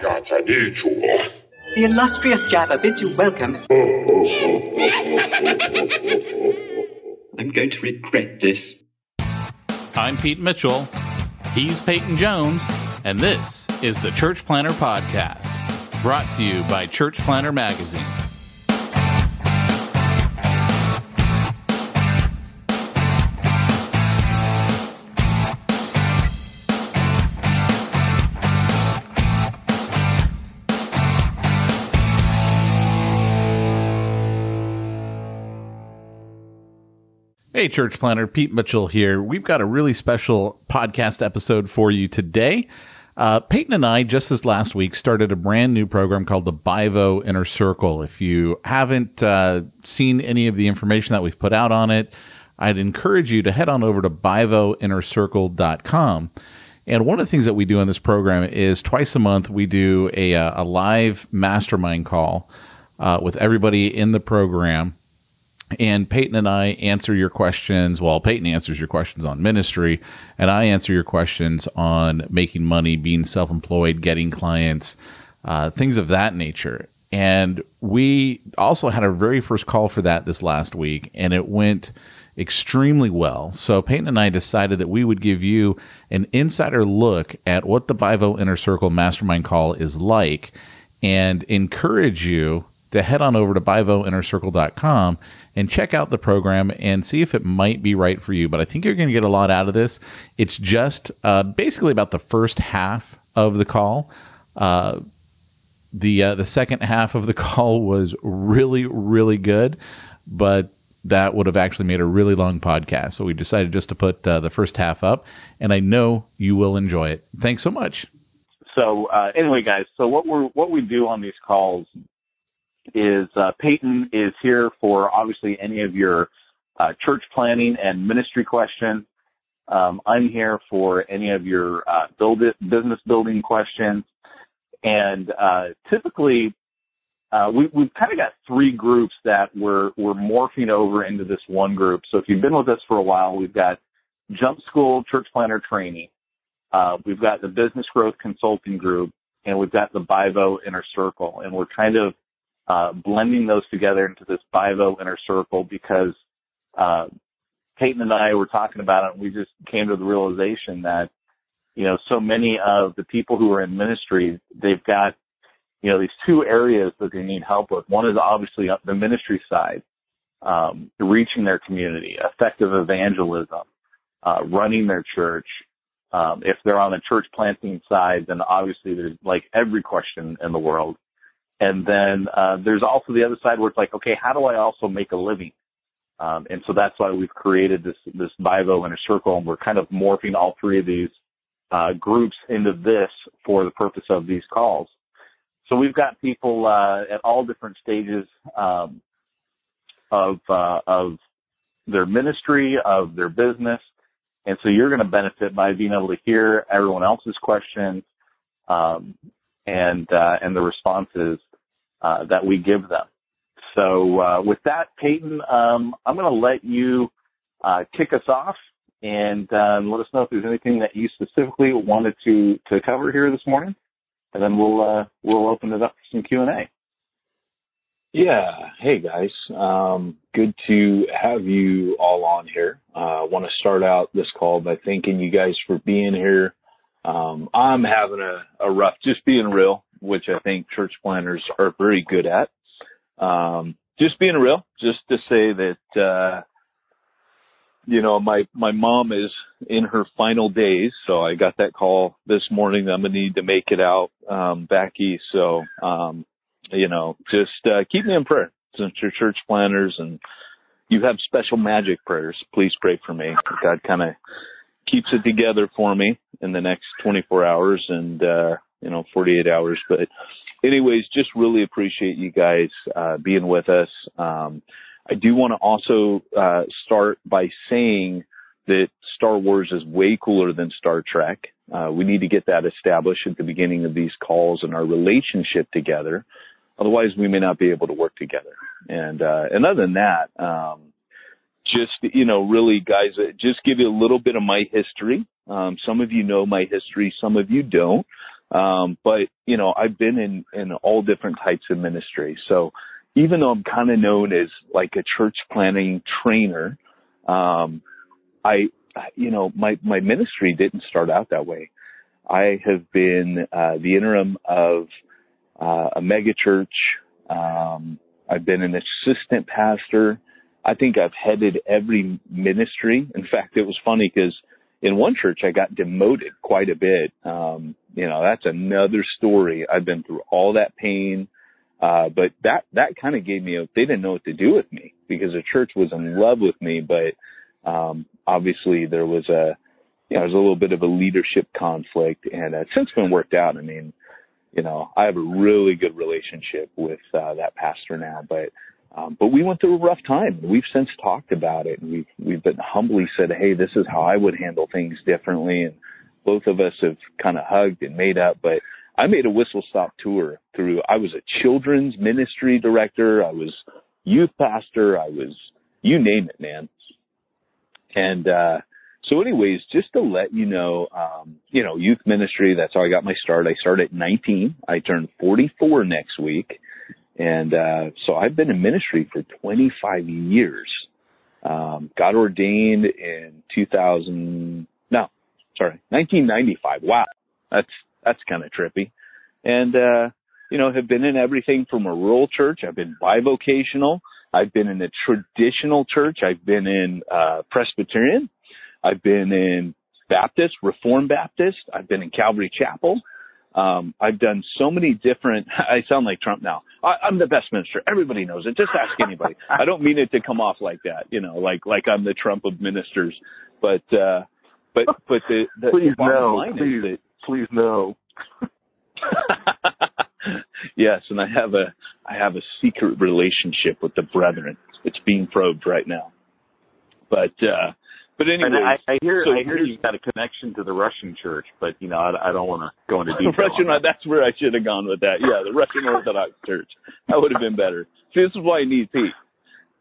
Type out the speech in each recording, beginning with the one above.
The illustrious Jabba bids you welcome. I'm going to regret this. I'm Pete Mitchell. He's Peyton Jones. And this is the Church Planter Podcast, brought to you by Church Planter Magazine. Hey, Church Planter, Pete Mitchell here. We've got a really special podcast episode for you today. Peyton and I, just this last week, started a brand new program called the Bivo Inner Circle. If you haven't seen any of the information that we've put out on it, I'd encourage you to head on over to bivoinnercircle.com. And one of the things that we do in this program is twice a month we do a live mastermind call with everybody in the program. And Peyton and I answer your questions. Well, Peyton answers your questions on ministry, and I answer your questions on making money, being self-employed, getting clients, things of that nature. And we also had our very first call for that this last week, and it went extremely well. So Peyton and I decided that we would give you an insider look at what the Bivo Inner Circle Mastermind Call is like and encourage you to head on over to bivoinnercircle.com and check out the program and see if it might be right for you. But I think you're going to get a lot out of this. It's just basically about the first half of the call. The second half of the call was really, really good, but that would have actually made a really long podcast. So we decided just to put the first half up, and I know you will enjoy it. Thanks so much. So anyway, guys, so what we do on these calls is Peyton is here for obviously any of your church planning and ministry questions. I'm here for any of your business building questions. And typically, we've kind of got three groups that we're morphing over into this one group. So if you've been with us for a while, we've got Jump School Church Planter Training. We've got the Business Growth Consulting Group, and we've got the Bivo Inner Circle. And we're kind of blending those together into this Bivo Inner Circle because Peyton and I were talking about it, and we just came to the realization that, you know, so many of the people who are in ministry, they've got, you know, these two areas that they need help with. One is obviously the ministry side, reaching their community, effective evangelism, running their church. If they're on the church planting side, then obviously there's like every question in the world. And then there's also the other side where it's like, okay, how do I also make a living? And so that's why we've created this Bivo Inner Circle, and we're kind of morphing all three of these groups into this for the purpose of these calls. So we've got people at all different stages of their ministry, of their business, and so you're going to benefit by being able to hear everyone else's questions and the responses that we give them. So with that, Peyton, I'm going to let you kick us off and let us know if there's anything that you specifically wanted to cover here this morning, and then we'll open it up for some Q&A. Yeah. Hey, guys. Good to have you all on here. I want to start out this call by thanking you guys for being here. I'm having a rough, just being real, which I think church planners are very good at. Just being real, just to say that, you know, my mom is in her final days. So I got that call this morning. I'm going to need to make it out, back east. So, you know, just, keep me in prayer since you're church planners and you have special magic prayers. Please pray for me. God kind of keeps it together for me in the next 24 hours and, 48 hours. But anyways, just really appreciate you guys, being with us. I do want to also, start by saying that Star Wars is way cooler than Star Trek. We need to get that established at the beginning of these calls and our relationship together. Otherwise, we may not be able to work together. And other than that, just, really, guys, just give you a little bit of my history. Some of you know my history. Some of you don't. But, you know, I've been in all different types of ministry. So even though I'm kind of known as like a church planning trainer, you know, my ministry didn't start out that way. I have been the interim of a mega church. I've been an assistant pastor. I think I've headed every ministry. In fact, it was funny because in one church I got demoted quite a bit. You know, that's another story. I've been through all that pain. But that kind of gave me they didn't know what to do with me because the church was in love with me. But, obviously there was a little bit of a leadership conflict, and it's since been worked out. I mean, you know, I have a really good relationship with, that pastor now, but we went through a rough time. We've since talked about it, and we've been humbly said, hey, this is how I would handle things differently. And both of us have kind of hugged and made up. But I made a whistle-stop tour I was a children's ministry director. I was youth pastor. I was, you name it, man. And, so anyways, just to let you know, youth ministry, that's how I got my start. I started at 19. I turned 44 next week. And, so I've been in ministry for 25 years. Got ordained in 1995. Wow. That's kind of trippy. And, have been in everything from a rural church. I've been bivocational. I've been in a traditional church. I've been in, Presbyterian. I've been in Baptist, Reformed Baptist. I've been in Calvary Chapel. I've done so many different, I sound like Trump now. I'm the best minister. Everybody knows it. Just ask anybody. I don't mean it to come off like that, like I'm the Trump of ministers, but the please bottom no, line please, is that, please no. yes. And I have a secret relationship with the brethren. It's being probed right now, but anyway, I hear you've got a connection to the Russian church, but I don't want to go into detail. Russian, that's where I should have gone with that. Yeah, the Russian Orthodox Church. That would have been better. See, this is why I need Pete.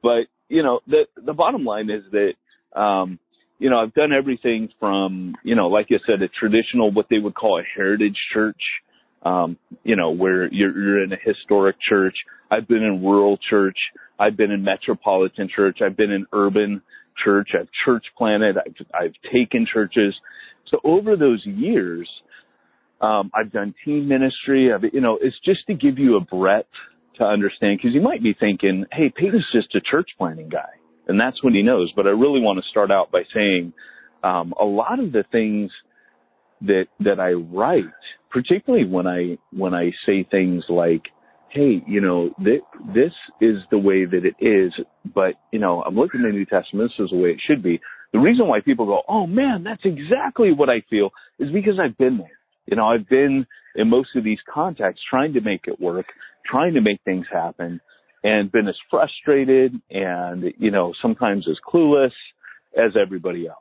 But the bottom line is that I've done everything from like I said, a traditional, what they would call a heritage church, where you're in a historic church. I've been in rural church. I've been in metropolitan church. I've been in urban church. I've church planted. I've taken churches. So over those years, I've done team ministry. It's just to give you a breadth to understand, because you might be thinking, hey, Peyton's just a church planting guy, and that's what he knows. But I really want to start out by saying, a lot of the things that I write, particularly when I say things like, hey, this is the way that it is, but, I'm looking at the New Testament, this is the way it should be. The reason why people go, oh man, that's exactly what I feel, is because I've been there. I've been in most of these contexts trying to make it work, trying to make things happen, and been as frustrated and, sometimes as clueless as everybody else.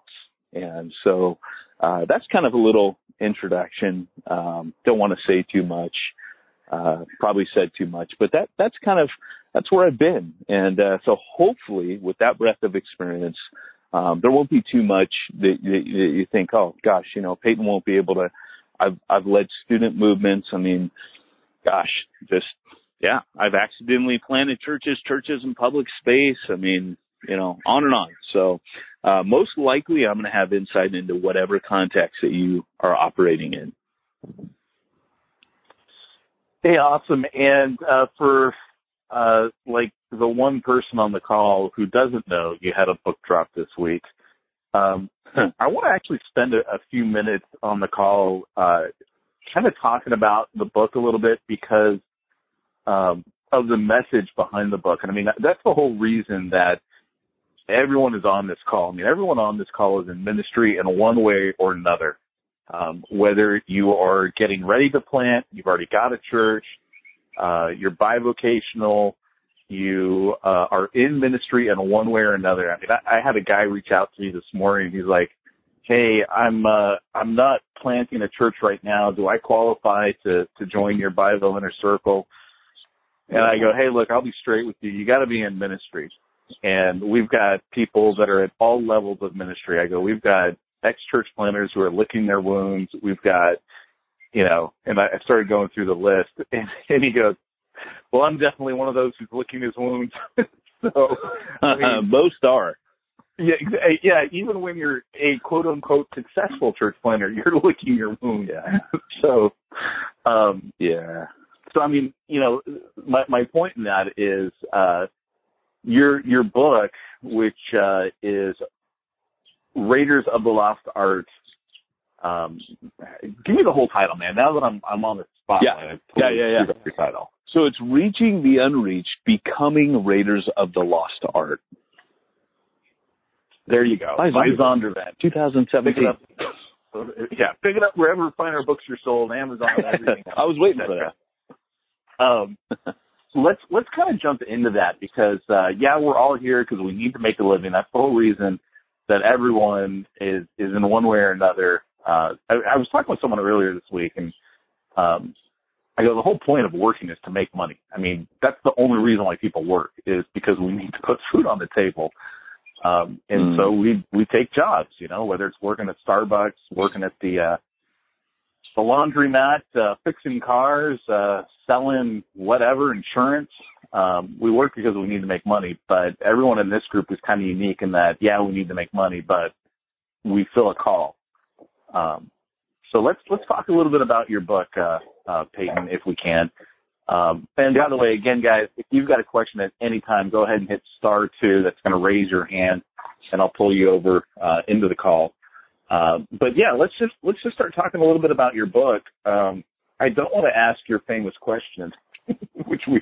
And so, that's kind of a little introduction. Don't want to say too much. Probably said too much, but that's where I've been. And, so hopefully with that breadth of experience, there won't be too much that you think, oh gosh, Peyton won't be able to. I've led student movements. I mean, gosh, I've accidentally planted churches in public space. I mean, on and on. So, most likely I'm going to have insight into whatever context that you are operating in. Hey, awesome. And for like the one person on the call who doesn't know you had a book drop this week, I want to actually spend a few minutes on the call kind of talking about the book a little bit, because of the message behind the book. And I mean, that's the whole reason that everyone is on this call. I mean, everyone on this call is in ministry in one way or another. Whether you are getting ready to plant, you've already got a church, you're bivocational, you are in ministry in one way or another. I mean, I had a guy reach out to me this morning. He's like, hey, I'm not planting a church right now. Do I qualify to join your Bivo inner circle? And I go, hey, look, I'll be straight with you. You got to be in ministry. And we've got people that are at all levels of ministry. I go, we've got ex-church planters who are licking their wounds. We've got and I started going through the list, and he goes, well, I'm definitely one of those who's licking his wounds. So, I mean, most are. Yeah, even when you're a quote unquote successful church planner, you're licking your wounds. Yeah. So, yeah. So, I mean, my point in that is, your book, which, is Raiders of the Lost Art. Give me the whole title, man. Now that I'm on the spotlight, Yeah. Your title. So it's Reaching the Unreached, Becoming Raiders of the Lost Art. There you go. By Zondervan. 2017. Pick it up wherever finer books are sold, Amazon, everything else. I was waiting for that. Let's kind of jump into that because, we're all here because we need to make a living. That's the whole reason that everyone is in one way or another. I was talking with someone earlier this week, and I go, the whole point of working is to make money. I mean, that's the only reason why people work is because we need to put food on the table. So we take jobs, whether it's working at Starbucks, working at the laundromat, fixing cars, selling whatever, insurance. We work because we need to make money, but everyone in this group is kind of unique in that, we need to make money, but we feel a call. So let's talk a little bit about your book, Peyton, if we can. And by the way, again, guys, if you've got a question at any time, go ahead and hit *2. That's going to raise your hand, and I'll pull you over into the call. But let's just start talking a little bit about your book. I don't want to ask your famous question, which we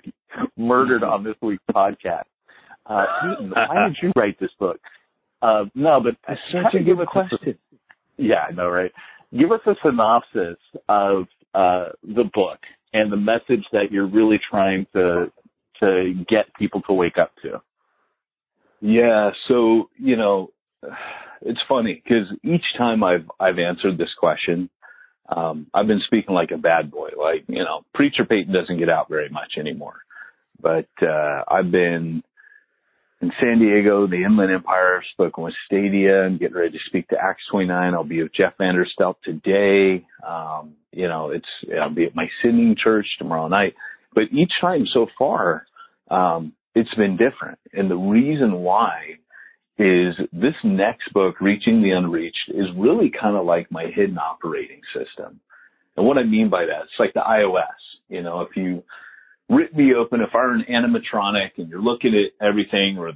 murdered on this week's podcast. Peyton, why did you write this book? No, but that's such a good question. Yeah, I know, right? Give us a synopsis of the book and the message that you're really trying to get people to wake up to. Yeah, so it's funny because each time I've answered this question, I've been speaking like a bad boy. Like, Preacher Peyton doesn't get out very much anymore. But I've been in San Diego, the Inland Empire, spoken with Stadia, and getting ready to speak to Acts 29. I'll be with Jeff Vanderstelt today. I'll be at my singing church tomorrow night. But each time so far, it's been different. And the reason why is this next book, Reaching the Unreached, is really kind of like my hidden operating system. And what I mean by that, it's like the iOS. If you rip me open, if I were an animatronic and you're looking at everything, or a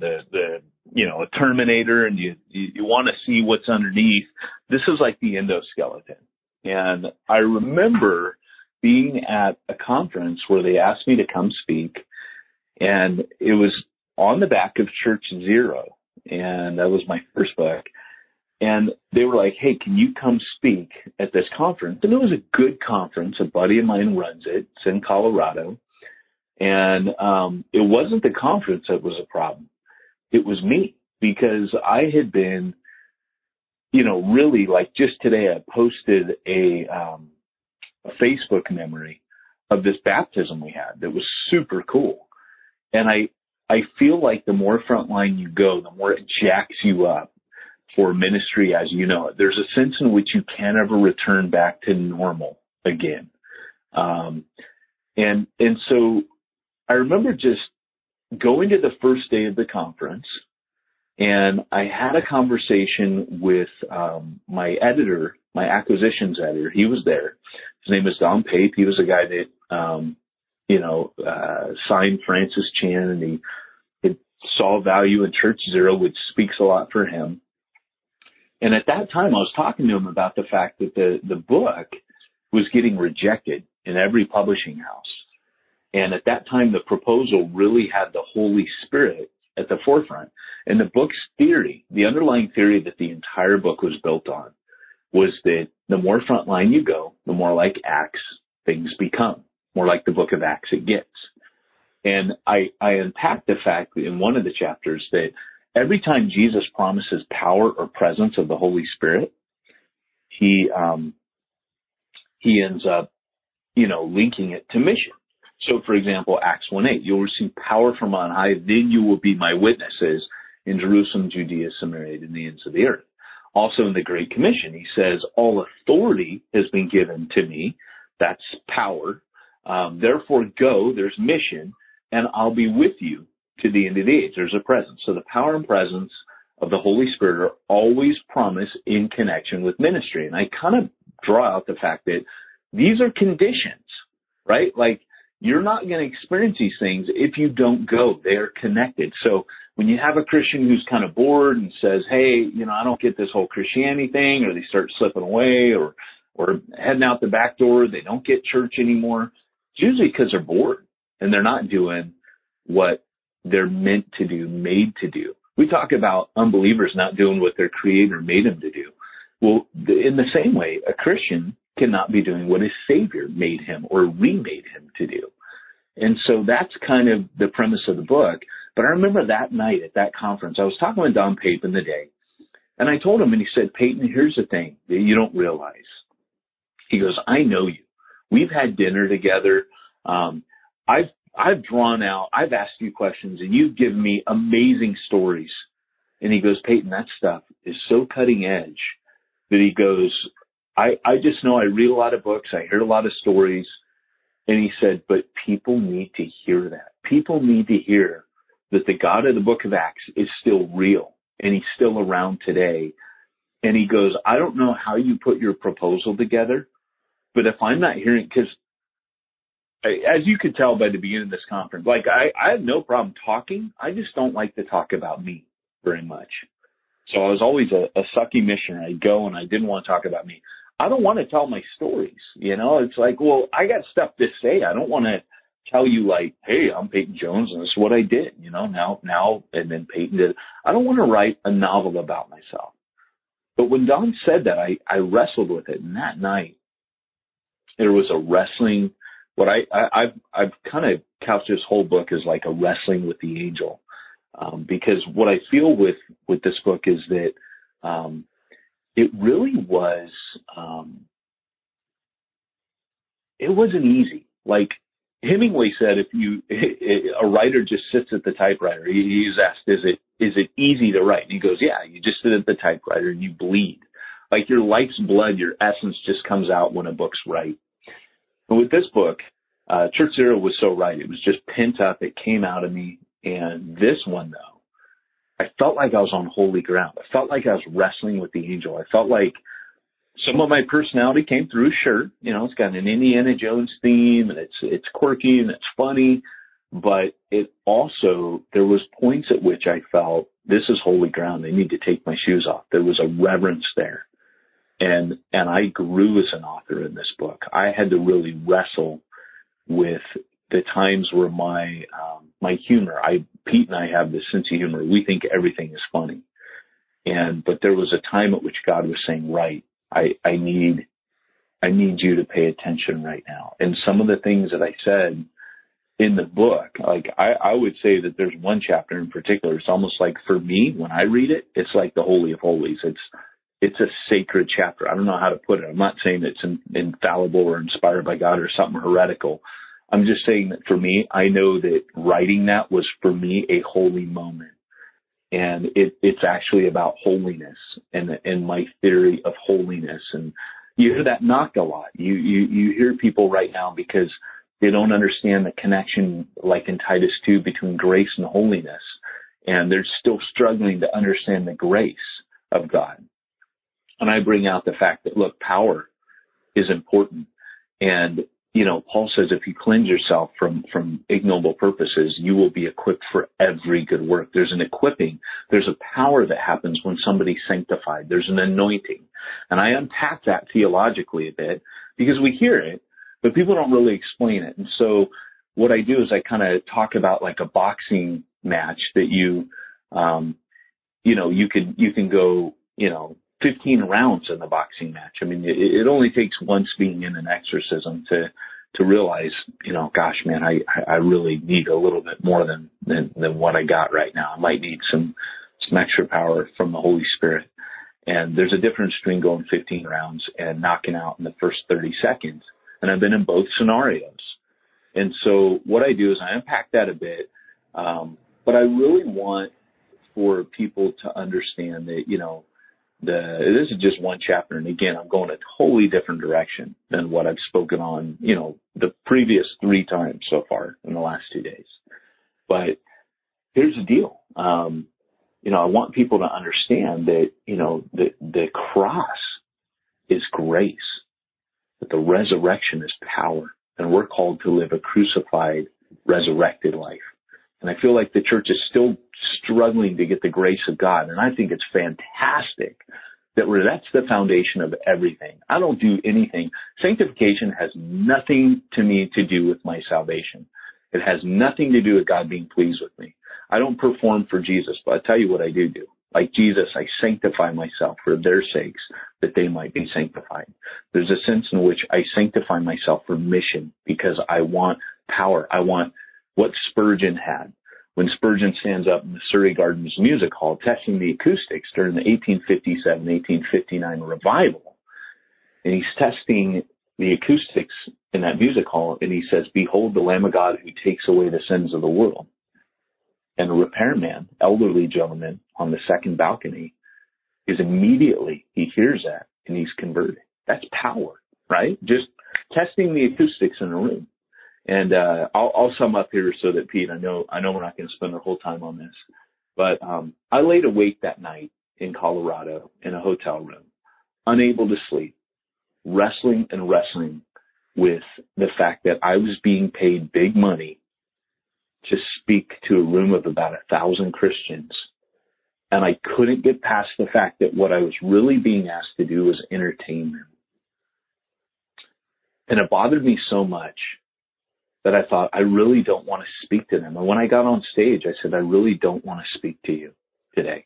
Terminator, and you want to see what's underneath, this is like the endoskeleton. And I remember being at a conference where they asked me to come speak, and it was on the back of Church Zero, and that was my first book. And they were like, hey, can you come speak at this conference? And it was a good conference. A buddy of mine runs it. It's in Colorado. And it wasn't the conference that was a problem. It was me, because I had been, really, like just today, I posted a Facebook memory of this baptism we had that was super cool. And I feel like the more frontline you go, the more it jacks you up for ministry as you know it. There's a sense in which you can't ever return back to normal again. And so I remember just going to the first day of the conference, and I had a conversation with my editor, my acquisitions editor. He was there. His name is Don Pape. He was a guy that, signed Francis Chan, and he saw value in Church Zero, which speaks a lot for him. And at that time, I was talking to him about the fact that the book was getting rejected in every publishing house. And at that time, the proposal really had the Holy Spirit at the forefront. And the book's theory, the underlying theory that the entire book was built on, was that the more frontline you go, the more like Acts things become, more like the book of Acts it gets. And I unpacked the fact in one of the chapters that every time Jesus promises power or presence of the Holy Spirit, he ends up, linking it to mission. So, for example, Acts 1:8, you'll receive power from on high, then you will be my witnesses in Jerusalem, Judea, Samaria, and the ends of the earth. Also in the Great Commission, he says, all authority has been given to me That's power. Therefore go, there's mission, and I'll be with you to the end of the age. There's a presence. So the power and presence of the Holy Spirit are always promised in connection with ministry. And I kind of draw out the fact that these are conditions, right? Like, you're not going to experience these things if you don't go. They are connected. So when you have a Christian who's kind of bored and says, hey, I don't get this whole Christianity thing, or they start slipping away or heading out the back door, they don't get church anymore, it's usually because they're bored and they're not doing what they're meant to do, made to do. We talk about unbelievers not doing what their Creator made them to do. Well, in the same way, a Christian cannot be doing what his Savior made him or remade him to do. And so that's kind of the premise of the book. But I remember that night at that conference, I was talking with Don Pape in the day, and I told him, and he said, Peyton, here's the thing that you don't realize. He goes, I know you. We've had dinner together. I've drawn out, I've asked you questions, and you've given me amazing stories. And he goes, Peyton, that stuff is so cutting edge that he goes, I just know I read a lot of books. I hear a lot of stories. And he said, but people need to hear that. People need to hear that the God of the book of Acts is still real and he's still around today. And he goes, I don't know how you put your proposal together, but if I'm not hearing, because as you could tell by the beginning of this conference, like I have no problem talking. I just don't like to talk about me very much. So I was always a sucky missionary. I'd go and I didn't want to talk about me. I don't want to tell my stories. It's like, well, I got stuff to say. I don't want to tell you like, hey, I'm Peyton Jones and this is what I did, now, and then Peyton did. I don't want to write a novel about myself. But when Don said that, I wrestled with it. And that night, there was a wrestling. What I've kind of couched this whole book as like a wrestling with the angel. Because what I feel with this book is that, it really was, it wasn't easy. Like Hemingway said, a writer just sits at the typewriter, he's asked, is it easy to write? And he goes, yeah, you just sit at the typewriter and you bleed. Like your life's blood, your essence just comes out when a book's right. But with this book, Church Zero was so right. It was just pent up. It came out of me. And this one, though, I felt like I was on holy ground. I felt like I was wrestling with the angel. I felt like some of my personality came through. Sure, it's got an Indiana Jones theme, and it's quirky and it's funny, but it also, there was points at which I felt this is holy ground. I need to take my shoes off. There was a reverence there, and I grew as an author in this book. I had to really wrestle with the times where my humor, Pete and I have this sense of humor. We think everything is funny. But there was a time at which God was saying, right, I need you to pay attention right now. And some of the things that I said in the book, like I would say that there's one chapter in particular. It's almost like for me, when I read it, it's like the Holy of Holies. It's a sacred chapter. I don't know how to put it. I'm not saying it's infallible or inspired by God or something heretical. I'm just saying that for me, I know that writing that was for me a holy moment. And it's actually about holiness and my theory of holiness. And you hear that knocked a lot. You hear people right now because they don't understand the connection, like in Titus 2, between grace and holiness. And they're still struggling to understand the grace of God. And I bring out the fact that, look, power is important. And Paul says, if you cleanse yourself from ignoble purposes, you will be equipped for every good work. There's an equipping. There's a power that happens when somebody's sanctified. There's an anointing. And I unpack that theologically a bit because we hear it, but people don't really explain it. And so what I do is I kind of talk about like a boxing match that you can go, 15 rounds in the boxing match. I mean, it only takes once being in an exorcism to realize, gosh, man, I really need a little bit more than what I got right now. I might need some extra power from the Holy Spirit. And there's a difference between going 15 rounds and knocking out in the first 30 seconds. And I've been in both scenarios. And so what I do is I unpack that a bit. But I really want for people to understand that, this is just one chapter. And again, I'm going a totally different direction than what I've spoken on, the previous 3 times so far in the last 2 days. But here's the deal. I want people to understand that, the cross is grace, but the resurrection is power. And we're called to live a crucified, resurrected life. And I feel like the church is still struggling to get the grace of God. And I think it's fantastic that that's the foundation of everything. I don't do anything. Sanctification has nothing to me to do with my salvation. It has nothing to do with God being pleased with me. I don't perform for Jesus, but I'll tell you what I do. Like Jesus, I sanctify myself for their sakes, that they might be sanctified. There's a sense in which I sanctify myself for mission because I want power. I want what Spurgeon had. When Spurgeon stands up in the Surrey Gardens Music Hall testing the acoustics during the 1857-1859 revival, and he's testing the acoustics in that music hall, and he says, "Behold the Lamb of God who takes away the sins of the world." And a repairman, elderly gentleman on the second balcony, is immediately, he hears that, and he's converted. That's power, right? Just testing the acoustics in a room. And I'll sum up here so that, Pete, I know we're not going to spend our whole time on this, but I laid awake that night in Colorado in a hotel room, unable to sleep, wrestling with the fact that I was being paid big money to speak to a room of about 1,000 Christians. And I couldn't get past the fact that what I was really being asked to do was entertain them. And it bothered me so much that I thought, I really don't want to speak to them. And when I got on stage, I said, I really don't want to speak to you today.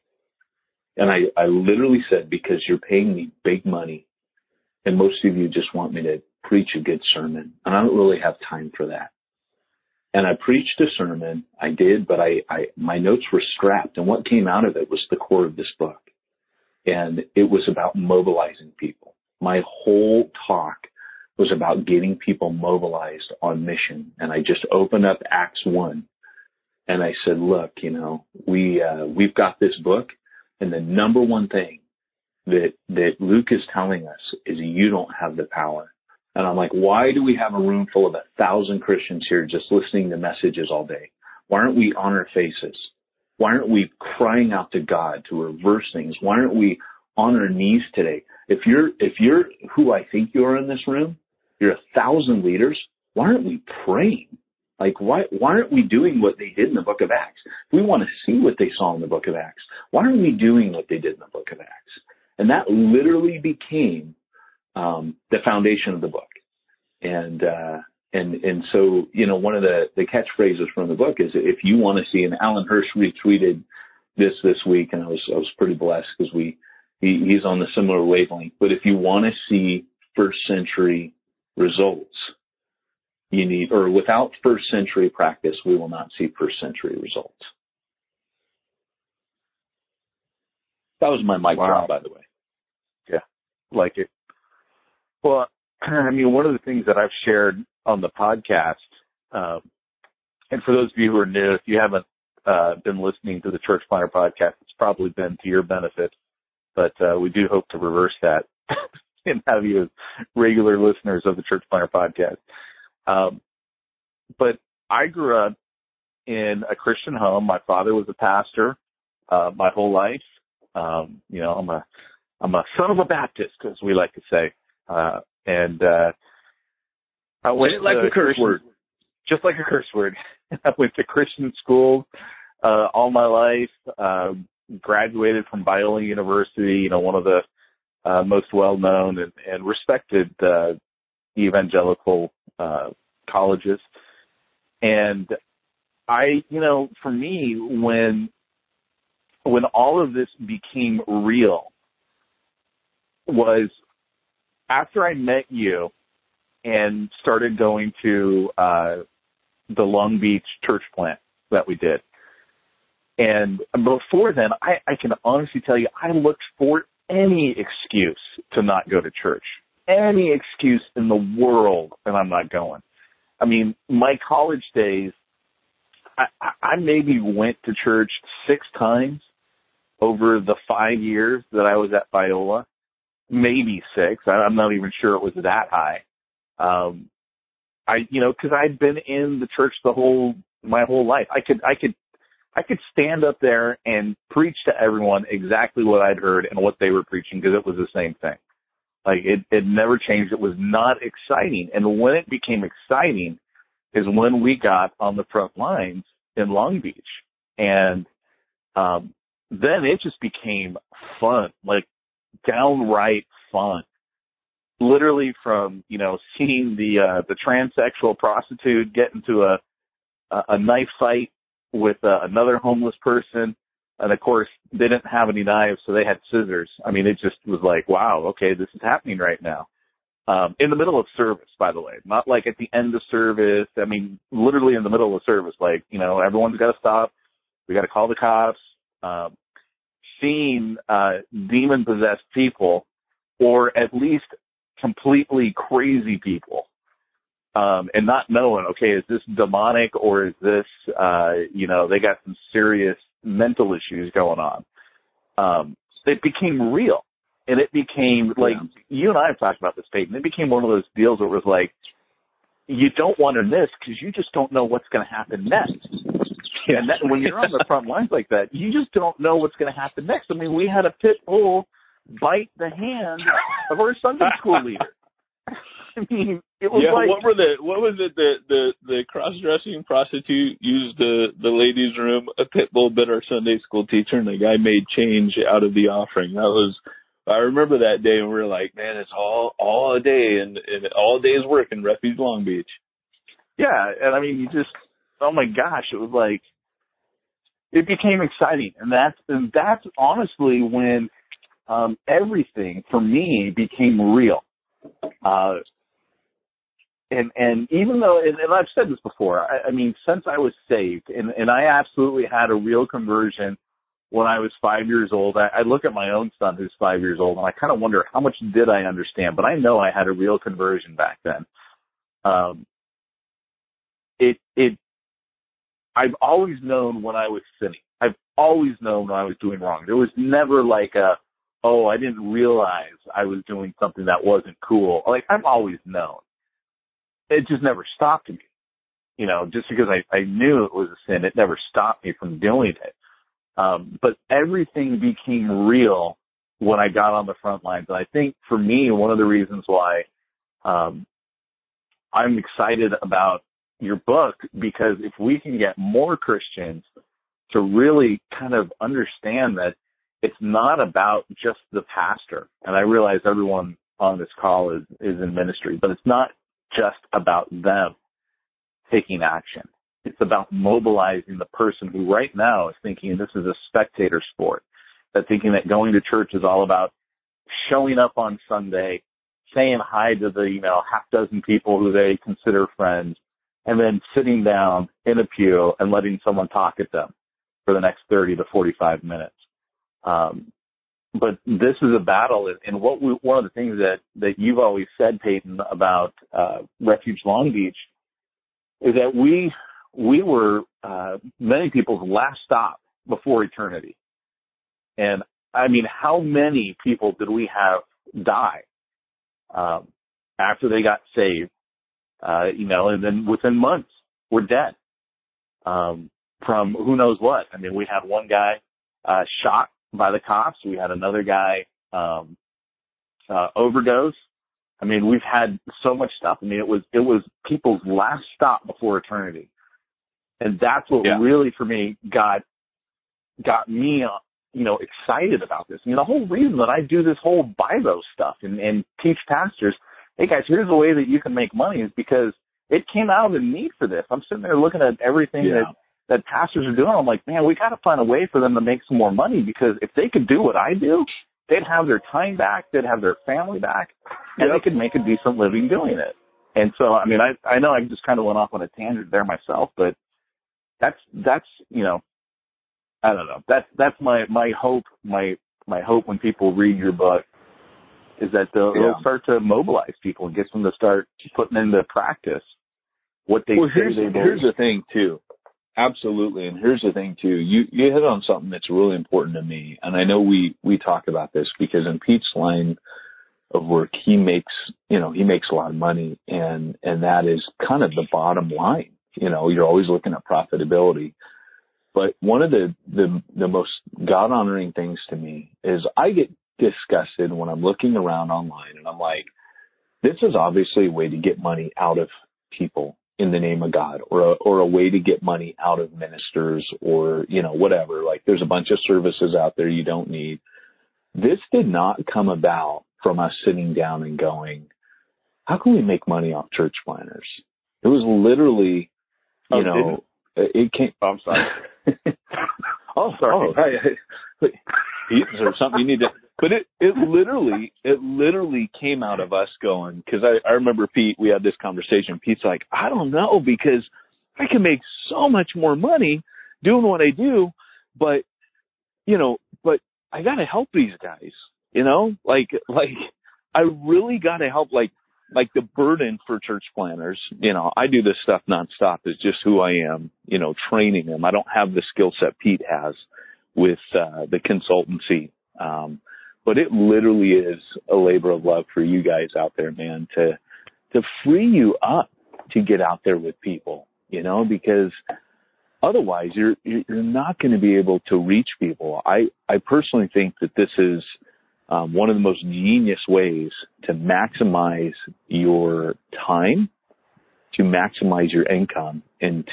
And I literally said, because you're paying me big money, and most of you just want me to preach a good sermon, and I don't really have time for that. And I preached a sermon, I did, but my notes were scrapped, and what came out of it was the core of this book. And it was about mobilizing people. My whole talk was about getting people mobilized on mission. And I just opened up Acts 1 and I said, look, we've got this book, and the number one thing that Luke is telling us is you don't have the power. And I'm like, why do we have a room full of 1,000 Christians here just listening to messages all day? Why aren't we on our faces? Why aren't we crying out to God to reverse things? Why aren't we on our knees today? If you're who I think you are in this room, you're 1,000 leaders. Why aren't we praying? Like, why aren't we doing what they did in the book of Acts? If we want to see what they saw in the book of Acts, why aren't we doing what they did in the book of Acts? And that literally became the foundation of the book. And so, one of the catchphrases from the book is, if you want to see, and Alan Hirsch retweeted this week, and I was pretty blessed because he's on the similar wavelength. But if you want to see first century results, without first century practice, we will not see first century results. That was my mic drop, by the way. Yeah, like it. Well, I mean, one of the things that I've shared on the podcast, and for those of you who are new, if you haven't been listening to the Church Planter podcast, it's probably been to your benefit, but we do hope to reverse that and have you as regular listeners of the Church Planter podcast. But I grew up in a Christian home. My father was a pastor my whole life. I'm a son of a Baptist, as we like to say. I went like a curse word. Just like a curse word. I went to Christian schools all my life, graduated from Biola University, one of the most well-known and respected evangelical colleges. And for me, when all of this became real was after I met you and started going to the Long Beach church plant that we did. And before then, I can honestly tell you, I looked for any excuse to not go to church. Any excuse in the world, and I'm not going. I mean, my college days, I maybe went to church 6 times, over the 5 years that I was at Biola, maybe 6. I'm not even sure it was that high. Cause I'd been in the church my whole life. I could stand up there and preach to everyone exactly what I'd heard and what they were preaching, because it was the same thing. Like it never changed. It was not exciting. And when it became exciting is when we got on the front lines in Long Beach. And then it just became fun, like downright fun. Literally from, seeing the transsexual prostitute get into a knife fight with another homeless person. And of course, they didn't have any knives, so they had scissors. I mean, it just was like, wow, okay, this is happening right now. In the middle of service, by the way, not like at the end of service. I mean, literally in the middle of service, like, everyone's got to stop. We got to call the cops. Seeing demon-possessed people, or at least completely crazy people, and not knowing, okay, is this demonic, or is this, they got some serious mental issues going on. It became real. And it became, like, you and I have talked about this, Peyton. It became one of those deals where it was like, you don't want to miss because you just don't know what's going to happen next. Yeah. And when you're on the front lines like that, you just don't know what's going to happen next. I mean, we had a pit bull bite the hand of our Sunday school leader. I mean, it was like, what was it? The cross-dressing prostitute used the ladies' room. A pit bull bit our Sunday school teacher, and the guy made change out of the offering. I remember that day, and we were like, man, it's all a day, and all day's work in Refuge Long Beach. Yeah, and I mean, oh my gosh, it was like, it became exciting, and that's honestly when everything for me became real. And even though, and I've said this before, I mean, since I was saved, and I absolutely had a real conversion when I was 5 years old. I look at my own son who's 5 years old, and I kind of wonder how much did I understand, but I know I had a real conversion back then. I've always known when I was sinning. I've always known when I was doing wrong. There was never like I didn't realize I was doing something that wasn't cool. Like, I've always known. It just never stopped me. Just because I knew it was a sin, it never stopped me from doing it. But everything became real when I got on the front lines. And I think for me, one of the reasons why I'm excited about your book, because if we can get more Christians to really kind of understand that it's not about just the pastor. And I realize everyone on this call is in ministry, but it's not just about them taking action. It's about mobilizing the person who right now is thinking this is a spectator sport, that thinking that going to church is all about showing up on Sunday, saying hi to the, half dozen people who they consider friends, and then sitting down in a pew and letting someone talk at them for the next 30 to 45 minutes. But this is a battle, and one of the things that you've always said, Peyton, about Refuge Long Beach is that we were many people's last stop before eternity. And I mean, how many people did we have die after they got saved? And then within months, we're dead from who knows what. I mean, we had one guy shot by the cops. We had another guy overdose. I mean, we've had so much stuff. I mean, it was people's last stop before eternity. And that's what really, for me, got me, excited about this. I mean, the whole reason that I do this whole Bivo stuff and teach pastors, hey guys, here's the way that you can make money, is because it came out of the need for this. I'm sitting there looking at everything that pastors are doing. I'm like, man, we got to find a way for them to make some more money, because if they could do what I do, they'd have their time back, they'd have their family back, and they could make a decent living doing it. And so, I mean, I know I just kind of went off on a tangent there myself, but that's I don't know. That's my hope. My hope when people read your book is that they'll start to mobilize people and get them to start putting into practice what they say they believe. Here's the thing too. absolutely. And here's the thing too. You hit on something that's really important to me. And I know we talk about this because in Pete's line of work, he makes a lot of money, and that is kind of the bottom line. You're always looking at profitability. But one of the most God honoring things to me is I get disgusted when I'm looking around online and I'm like, this is obviously a way to get money out of people in the name of God, or a way to get money out of ministers, or, whatever. Like, there's a bunch of services out there you don't need. This did not come about from us sitting down and going, how can we make money off church planners? It was literally, it came. Oh, I'm sorry. Oh, sorry. Is there something you need to? But it literally came out of us going, because I remember Pete, we had this conversation. Pete's like, I don't know, because I can make so much more money doing what I do, but I got to help these guys, like I really got to help, like the burden for church planners. I do this stuff nonstop. It's just who I am, training them. I don't have the skill set Pete has with the consultancy. But it literally is a labor of love for you guys out there, man, to free you up to get out there with people, because otherwise you're not going to be able to reach people. I personally think that this is one of the most genius ways to maximize your time, to maximize your income, and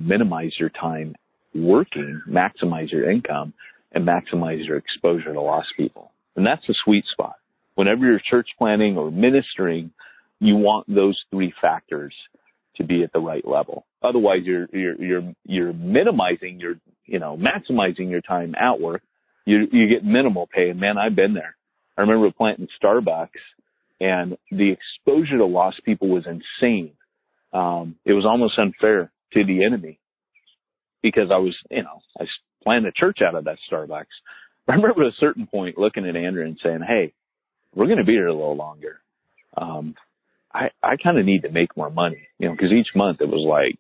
minimize your time working, maximize your income, and maximize your exposure to lost people. And that's the sweet spot. Whenever you're church planning or ministering, you want those three factors to be at the right level. Otherwise, you're minimizing maximizing your time at work. You get minimal pay. And man, I've been there. I remember planting Starbucks, and the exposure to lost people was insane. It was almost unfair to the enemy, because I was planning a church out of that Starbucks. I remember at a certain point looking at Andrew and saying, hey, we're going to be here a little longer. I kind of need to make more money, because each month it was like,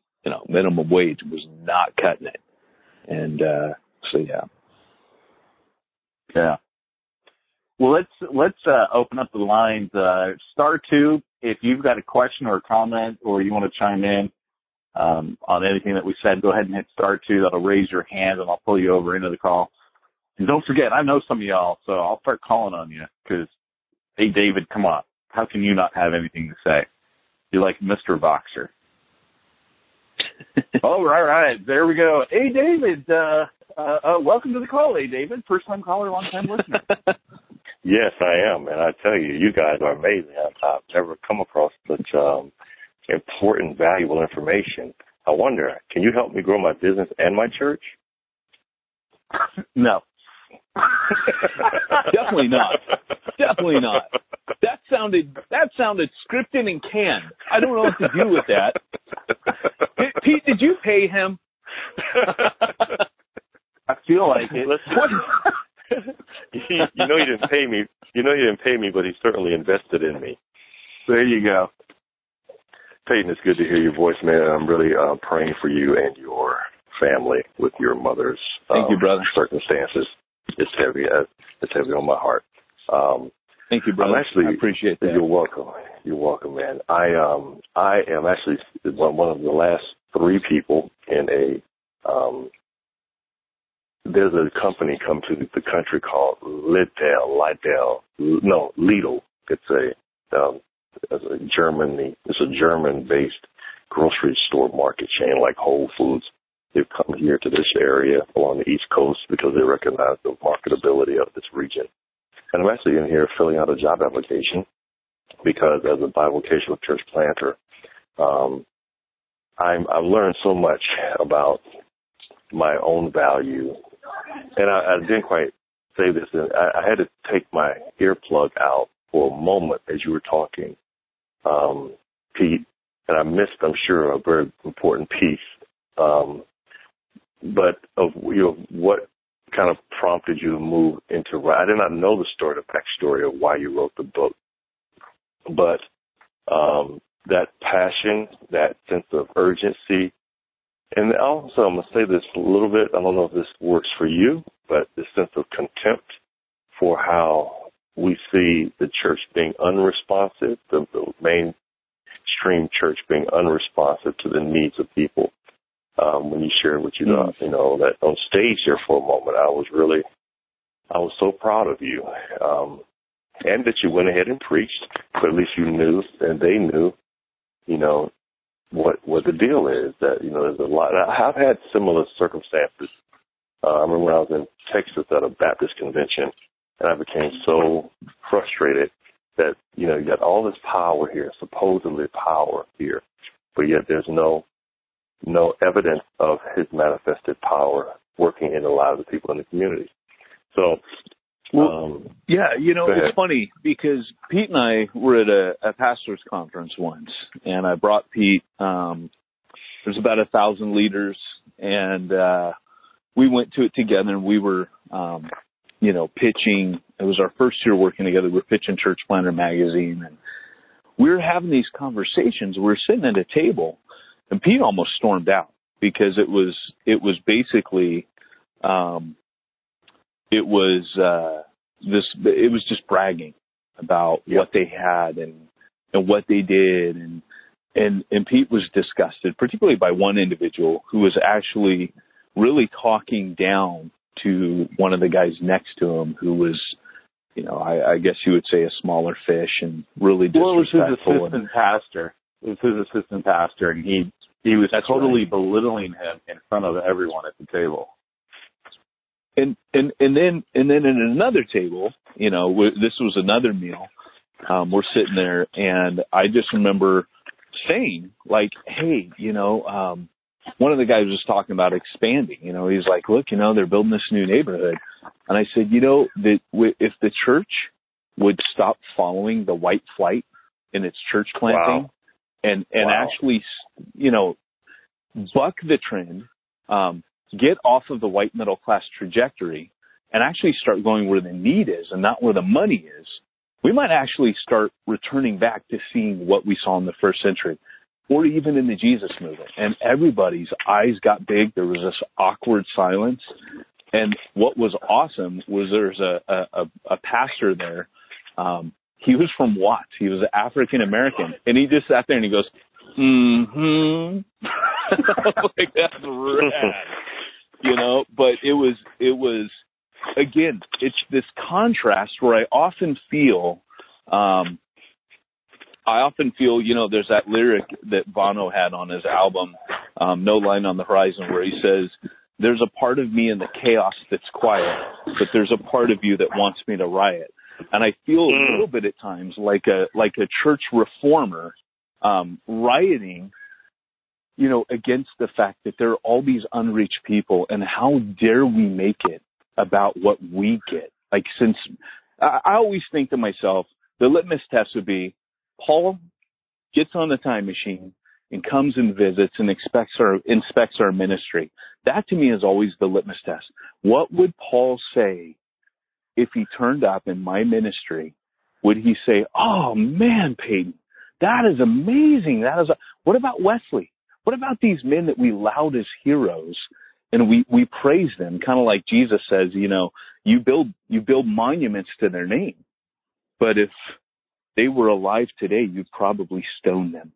minimum wage was not cutting it. And, so yeah. Yeah. Well, let's open up the lines. *2, if you've got a question or a comment, or you want to chime in on anything that we said, go ahead and hit *2. That'll raise your hand, and I'll pull you over into the call. And don't forget, I know some of y'all, so I'll start calling on you, because, hey, David, come on. How can you not have anything to say? You're like Mr. Boxer. Oh, right. There we go. Hey, David, welcome to the call. Hey, David, first-time caller, long-time listener. Yes, I am, and I tell you, you guys are amazing. I've never come across such important, valuable information. I wonder, can you help me grow my business and my church? No. Definitely not. Definitely not. That sounded scripted and canned. I don't know what to do with that. Pete, did you pay him? I feel like it. He didn't pay me. He didn't pay me, but he certainly invested in me. There you go. Peyton, it's good to hear your voice, man. I'm really praying for you and your family with your mother's Thank you, brother. circumstances. It's heavy. It's heavy on my heart. Thank you, brother. I appreciate that. You're welcome. You're welcome, man. I am actually one of the last 3 people in there's a company come to the country called Lidl. It's a German-based grocery store market chain like Whole Foods. They've come here to this area along the East Coast because they recognize the marketability of this region. And I'm actually in here filling out a job application because as a bivocational church planter, I've learned so much about my own value. And I didn't quite say this. I had to take my earplug out for a moment as you were talking, Pete, and I missed, I'm sure, a very important piece. But of what kind of prompted you to move into writing? I did not know the backstory of why you wrote the book, but that passion, that sense of urgency, And also, I'm going to say this a little bit. I don't know if this works for you, but the sense of contempt for how we see the church being unresponsive, the mainstream church being unresponsive to the needs of people. When you shared with you know, that on stage there for a moment, I was so proud of you. And that you went ahead and preached, but at least you knew and they knew, you know, what the deal is. That, you know, there's a lot. I've had similar circumstances. I remember when I was in Texas at a Baptist convention, and I became so frustrated that, you know, you got all this power here, supposedly power here, but yet there's no evidence of his manifested power working in the lives of people in the community. So, yeah, you know, it's funny because Pete and I were at a pastor's conference once, and I brought Pete. There's about 1,000 leaders, and we went to it together, and we were, you know, pitching. It was our first year working together. We were pitching Church Planter magazine, and we were having these conversations. We were sitting at a table, and Pete almost stormed out because it was basically. It was just bragging about what they had and what they did. And Pete was disgusted, particularly by one individual who was actually really talking down to one of the guys next to him who was, you know, I guess you would say a smaller fish and really disrespectful. Well, it was his assistant pastor. It was his assistant pastor, and he was totally belittling him in front of everyone at the table. And then in another table, you know, this was another meal. We're sitting there, and I just remember saying, like, hey, you know, one of the guys was talking about expanding. You know, he's like, look, you know, they're building this new neighborhood. And I said, you know, that if the church would stop following the white flight in its church planting and actually, you know, buck the trend, get off of the white middle class trajectory and actually start going where the need is and not where the money is, we might actually start returning back to seeing what we saw in the first century or even in the Jesus movement. And everybody's eyes got big. There was this awkward silence. And what was awesome was there's a pastor there. He was from Watts. He was African American. And he just sat there and he goes, mm-hmm. Like, that's rad. You know, but it was, again, it's this contrast where I often feel, you know, there's that lyric that Bono had on his album, No Line on the Horizon, where he says, there's a part of me in the chaos that's quiet, but there's a part of you that wants me to riot. And I feel a little bit at times like a church reformer, rioting, you know, against the fact that there are all these unreached people, and how dare we make it about what we get? Like, since I always think to myself, the litmus test would be Paul gets on the time machine and comes and visits and inspects our ministry. That to me is always the litmus test. What would Paul say if he turned up in my ministry? Would he say, oh man, Peyton, that is amazing. What about Wesley? What about these men that we laud as heroes and we praise them? Kind of like Jesus says, you know, you build monuments to their name. But if they were alive today, you'd probably stone them.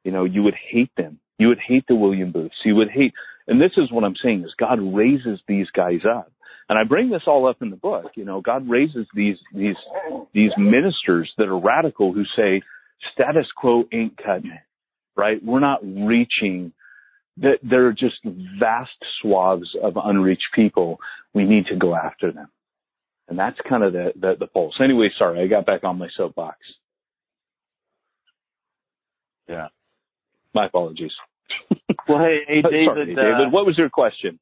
You know, you would hate them. You would hate the William Booths. You would hate, and this is what I'm saying is God raises these guys up. And I bring this all up in the book. You know, God raises these ministers that are radical who say, status quo ain't cutting it. Right? We're not reaching, that there are just vast swaths of unreached people. We need to go after them. And that's kind of the pulse. Anyway, sorry, I got back on my soapbox. Yeah. My apologies. Well, hey, David. Sorry, David, what was your question?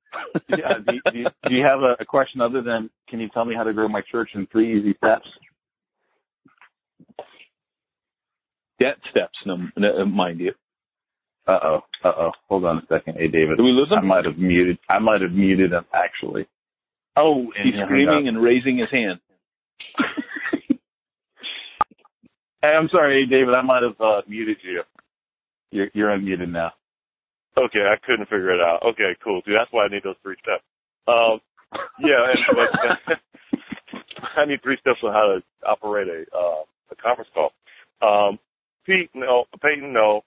Yeah, do you have a question other than, can you tell me how to grow my church in 3 easy steps? Debt steps, no, mind you. Uh-oh. Hold on a second. Hey, David. Did we lose him? I might have muted him, actually. Oh, he's screaming and raising his hand. Hey, I'm sorry, David. I might have muted you. You're unmuted now. Okay, I couldn't figure it out. Okay, cool. See, that's why I need those 3 steps. But I need 3 steps on how to operate a conference call. Peyton, no.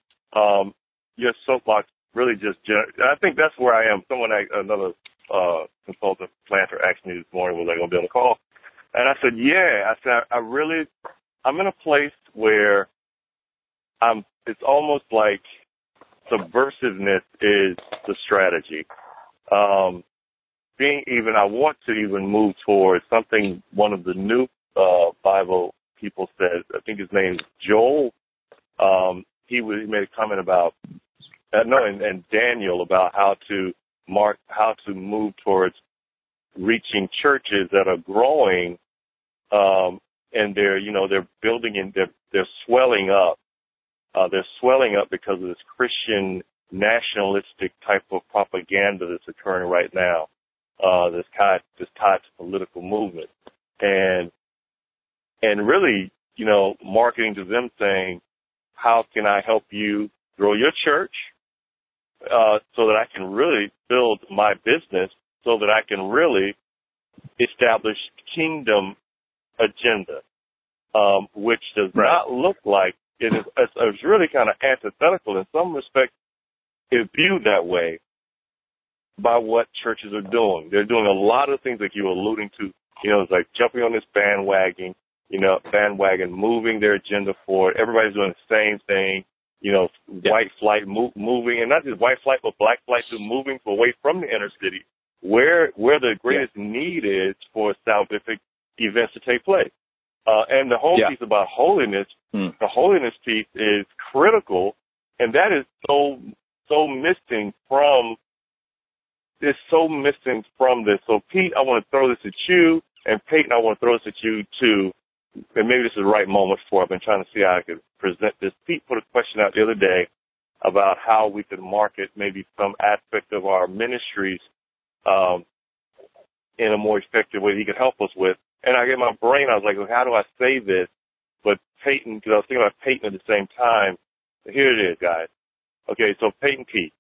Your soapbox really just, I think that's where I am. Another consultant planter asked me this morning, was I going to be on the call? And I said, yeah. I said, I'm in a place where it's almost like subversiveness is the strategy. I want to even move towards something one of the new Bible people said. I think his name is Joel. He made a comment about and Daniel about how to move towards reaching churches that are growing, and they're building and they're swelling up. They're swelling up because of this Christian nationalistic type of propaganda that's occurring right now. This tied to political movement, and really, marketing to them, saying, how can I help you grow your church, so that I can really build my business, so that I can really establish kingdom agenda, which does not look like it's really kind of antithetical in some respects. It's viewed that way by what churches are doing. They're doing a lot of things like you were alluding to. It's like jumping on this bandwagon, moving their agenda forward. Everybody's doing the same thing. White flight moving, and not just white flight, but black flight too, moving away from the inner city, where the greatest need is for salvific events to take place. And the whole piece about holiness, the holiness piece is critical, and that is so missing from this. So Pete, I want to throw this at you, and Peyton, I want to throw this at you too. And maybe this is the right moment for it. I've been trying to see how I could present this. Pete put a question out the other day about how we could market maybe some aspect of our ministries in a more effective way that he could help us with. And I get my brain, I was like, well, how do I say this? But Peyton, because I was thinking about Peyton at the same time. Here it is, guys. Okay, so Peyton Pete,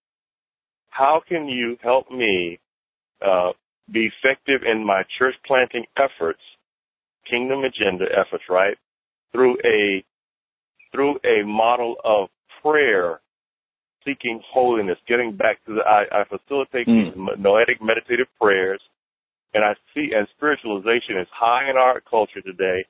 how can you help me be effective in my church planting efforts, kingdom agenda efforts, right? Through a model of prayer, seeking holiness, getting back to I facilitate these noetic meditative prayers, and I see, and spiritualization is high in our culture today.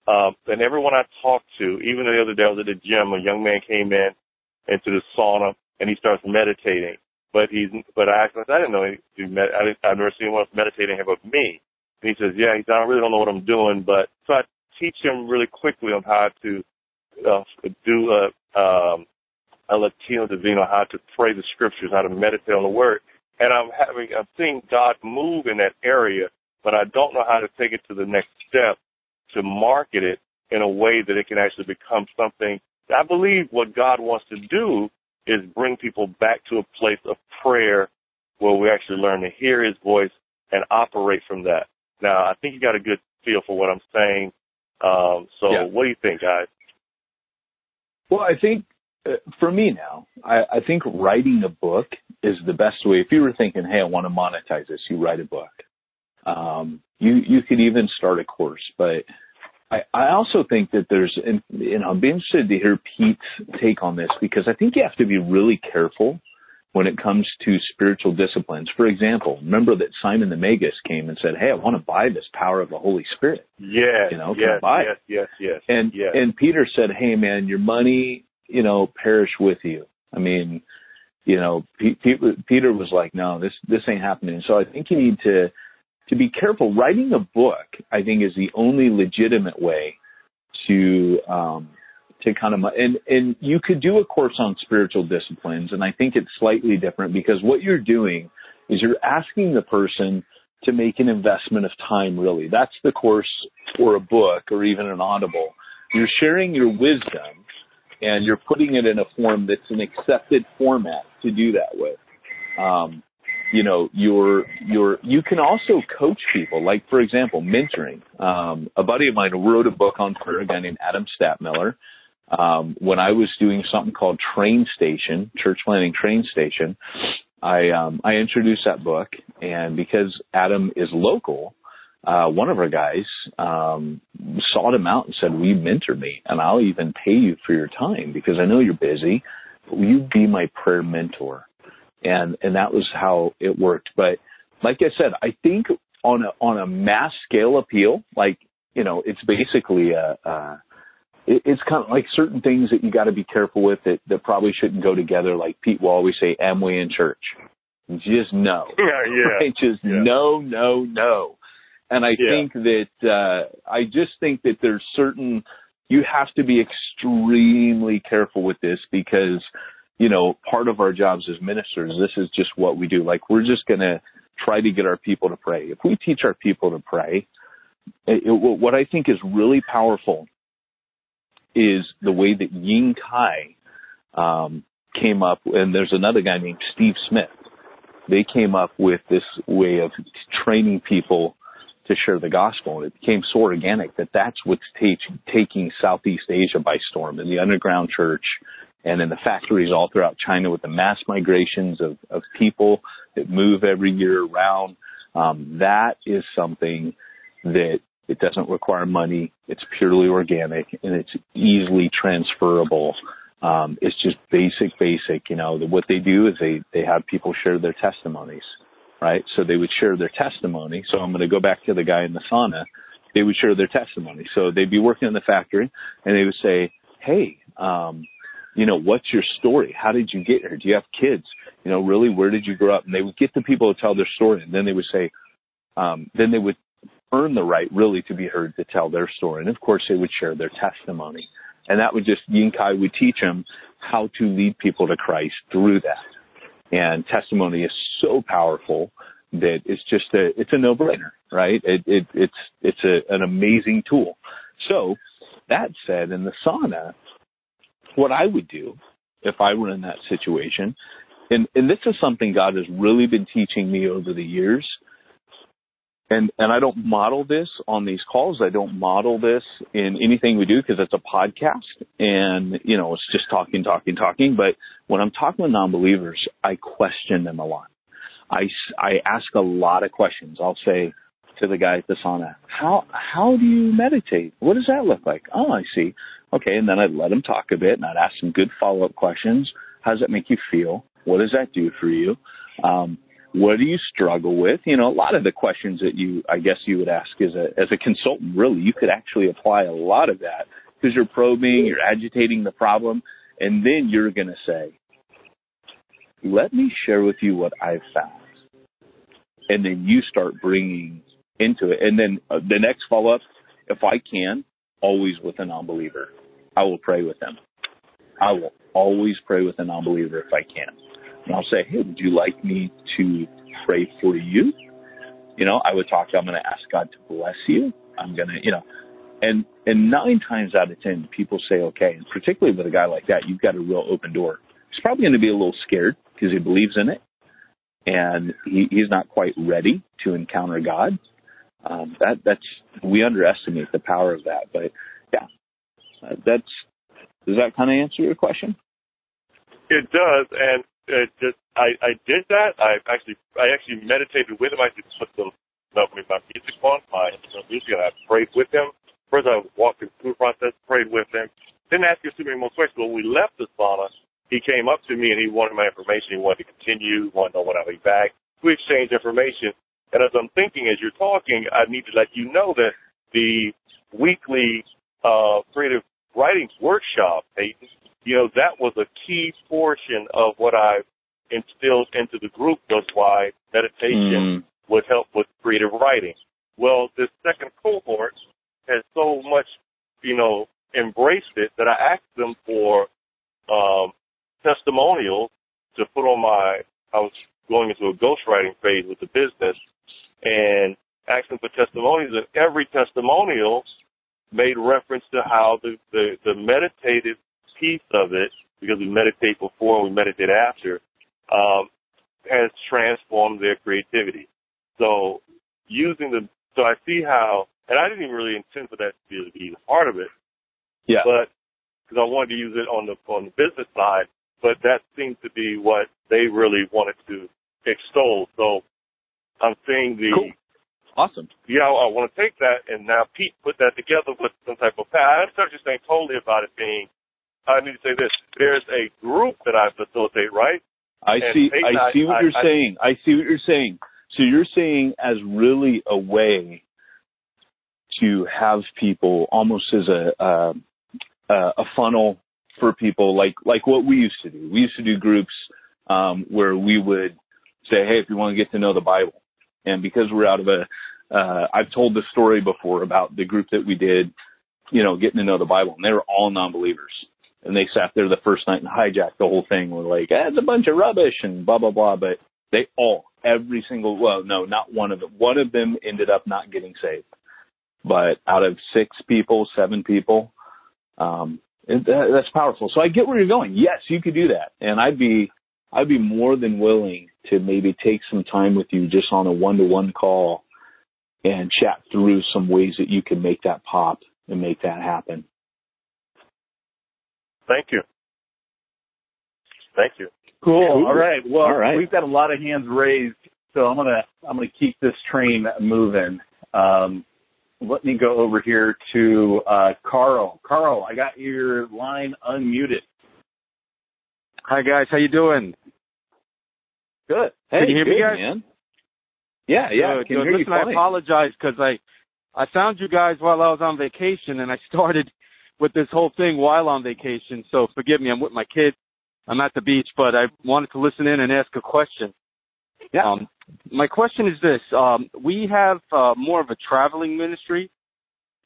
And everyone I talk to, even the other day I was at the gym, a young man came into the sauna and he starts meditating. But I asked him, I didn't know I've never seen anyone else meditating here but me. And he says, yeah, I really don't know what I'm doing, but so I teach him really quickly on how to do a Latino Divino, how to pray the scriptures, how to meditate on the word. And I'm seeing God move in that area, but I don't know how to take it to the next step to market it in a way that it can actually become something. I believe what God wants to do is bring people back to a place of prayer where we actually learn to hear his voice and operate from that. Now, I think you got a good feel for what I'm saying. What do you think, guys? Well, I think for me now, I think writing a book is the best way. If you were thinking, hey, I want to monetize this, you write a book. You could even start a course, but I also think that there's, I'd be interested to hear Pete's take on this, because I think you have to be really careful when it comes to spiritual disciplines. For example, remember that Simon the Magus came and said, hey, I want to buy this power of the Holy Spirit. Yeah. Yes. And Peter said, hey, man, your money, perish with you. I mean, Peter was like, no, this ain't happening. So I think you need to be careful. Writing a book, I think, is the only legitimate way to kind of, and you could do a course on spiritual disciplines, and I think it's slightly different, because what you're doing is you're asking the person to make an investment of time, really. That's the course or a book or even an Audible. You're sharing your wisdom, and you're putting it in a form that's an accepted format to do that with. You can also coach people, like, for example, mentoring. A buddy of mine wrote a book on prayer, a guy named Adam Stapmiller. When I was doing something called Train Station, Church Planning Train Station, I introduced that book, and because Adam is local, one of our guys sought him out and said, "Will you mentor me? And I'll even pay you for your time because I know you're busy. But will you be my prayer mentor?" And that was how it worked. But like I said, I think on a mass scale appeal, like, you know, it's basically it's kind of like certain things that you got to be careful with that probably shouldn't go together. Like Pete will always say, Amway and church. Just no. Right? Just no. And I think that, I just think that there's certain, you have to be extremely careful with this because, you know, part of our jobs as ministers, this is just what we do. Like, we're just going to try to get our people to pray. If we teach our people to pray, what I think is really powerful is the way that Ying Kai came up, and there's another guy named Steve Smith. They came up with this way of training people to share the gospel, and it became so organic that that's what's taking Southeast Asia by storm, in the underground church and in the factories all throughout China with the mass migrations of people that move every year around. That is something that it doesn't require money. It's purely organic, and it's easily transferable. It's just basic. You know, what they do is they have people share their testimonies, right? So they would share their testimony. So I'm going to go back to the guy in the sauna. They would share their testimony. So they'd be working in the factory, and they would say, "Hey, you know, what's your story? How did you get here? Do you have kids? You know, really, where did you grow up?" And they would get the people to tell their story, and then they would say, then they would earn the right really to be heard to tell their story. And of course they would share their testimony. And that would just, Ying Kai would teach them how to lead people to Christ through that. And testimony is so powerful that it's just it's a no-brainer, right? It's an amazing tool. So that said, in the sauna, what I would do if I were in that situation, and this is something God has really been teaching me over the years, and I don't model this on these calls. I don't model this in anything we do because it's a podcast and, you know, it's just talking. But when I'm talking with non-believers, I question them a lot. I ask a lot of questions. I'll say to the guy at the sauna, how do you meditate? What does that look like? Oh, I see. Okay. And then I'd let them talk a bit, and I'd ask some good follow-up questions. How does that make you feel? What does that do for you? What do you struggle with? You know, a lot of the questions that I guess you would ask as a consultant, really, you could actually apply a lot of that because you're probing, you're agitating the problem, and then you're going to say, let me share with you what I've found. And then you start bringing into it. And then the next follow-up, if I can, always with a non-believer, I will pray with them. I will always pray with a non-believer if I can. And I'll say, hey, would you like me to pray for you? You know, I'm going to ask God to bless you. I'm going to, you know, and 9 times out of 10, people say, okay. And particularly with a guy like that, you've got a real open door. He's probably going to be a little scared because he believes in it. And he's not quite ready to encounter God. We underestimate the power of that. But yeah, does that kind of answer your question? It does. And I did that. I actually meditated with him. I just put my music on, my music, and I prayed with him. First, I walked him through the process, prayed with him. Didn't ask him too many more questions. When we left the sauna, he came up to me and he wanted my information. He wanted to continue. He wanted to know when I'll be back. We exchanged information. And as I'm thinking, as you're talking, I need to let you know that the weekly creative writing workshop, Peyton, you know, that was a key portion of what I instilled into the group, was why meditation would help with creative writing. Well, this second cohort has so much, you know, embraced it that I asked them for testimonials to put on I was going into a ghostwriting phase with the business, and asked them for testimonials, and every testimonial made reference to how the meditative piece of it, because we meditate before and we meditate after, has transformed their creativity. So so I see how, and I didn't even really intend for that to be part of it. Yeah. But because I wanted to use it on the business side, but that seems to be what they really wanted to extol. So I'm seeing Cool. Awesome. Yeah, I want to take that, and now Pete put that together with some type of path. I understand what you're saying totally about it being, I need to say this, there's a group that I facilitate, right? I see what you're saying. I see what you're saying. So you're saying as really a way to have people almost as a funnel for people, like what we used to do. We used to do groups where we would say, hey, if you want to get to know the Bible, and because we're out of I've told this story before about the group that we did, getting to know the Bible, and they were all non-believers. And they sat there the first night and hijacked the whole thing. We're like, it's a bunch of rubbish and blah, blah, blah. But they all, every single, well, no, not one of them. One of them ended up not getting saved. But out of 7 people, that's powerful. So I get where you're going. Yes, you could do that. And I'd be more than willing to maybe take some time with you just on a one-to-one call and chat through some ways that you can make that pop and make that happen. Thank you. Thank you. Cool. All right. Well, All right. We've got a lot of hands raised, so I'm gonna keep this train moving. Let me go over here to Carl. Carl, I got your line unmuted. Hi guys, how you doing? Good. Can you hear me, good, guys? Man. Yeah. Good, Can good. hear you Listen, I fine. apologize because I found you guys while I was on vacation, and I started with this whole thing while on vacation. So forgive me, I'm with my kids. I'm at the beach, but I wanted to listen in and ask a question. Yeah. My question is this. We have more of a traveling ministry.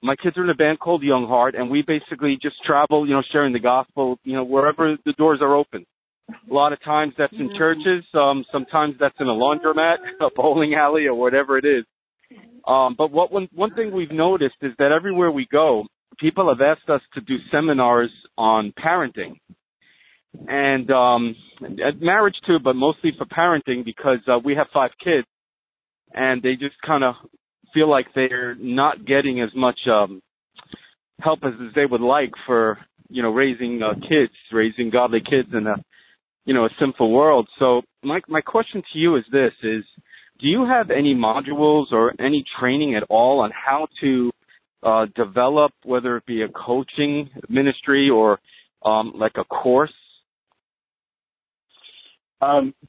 My kids are in a band called Young Heart, and we basically just travel, sharing the gospel, wherever the doors are open. A lot of times that's in churches. Sometimes that's in a laundromat, a bowling alley, or whatever it is. But one thing we've noticed is that everywhere we go, people have asked us to do seminars on parenting. And marriage too, but mostly for parenting because we have 5 kids, and they just kind of feel like they're not getting as much help as they would like for raising raising godly kids in a sinful world. So my question to you is this: do you have any modules or any training at all on how to develop, whether it be a coaching ministry or like a course?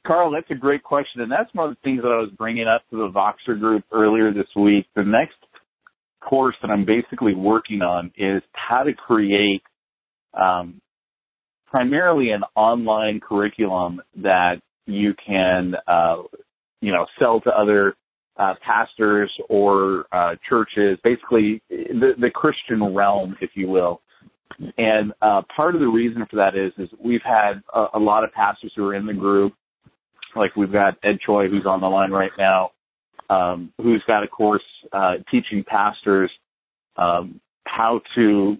Carl, that's a great question, and that's one of the things that I was bringing up to the Voxer group earlier this week. The next course that I'm basically working on is how to create primarily an online curriculum that you can, sell to other pastors or churches, basically the Christian realm, if you will. And part of the reason for that is we've had a lot of pastors who are in the group. Like we've got Ed Choi, who's on the line right now, who's got a course teaching pastors how to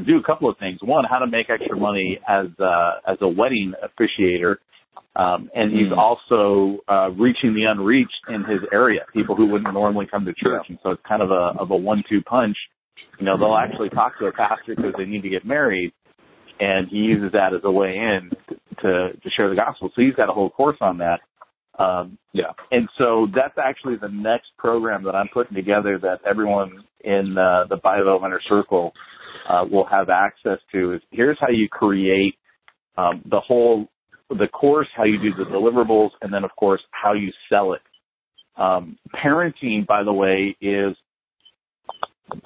do a couple of things. One, how to make extra money as a wedding officiator. And he's also reaching the unreached in his area, people who wouldn't normally come to church. And so it's kind of a 1-2 punch. They'll actually talk to a pastor because they need to get married, and he uses that as a way in to share the gospel. So he's got a whole course on that. And so that's actually the next program that I'm putting together that everyone in the Bivo Inner Circle will have access to. Is here's how you create the course, how you do the deliverables, and then, of course, how you sell it. Parenting, by the way,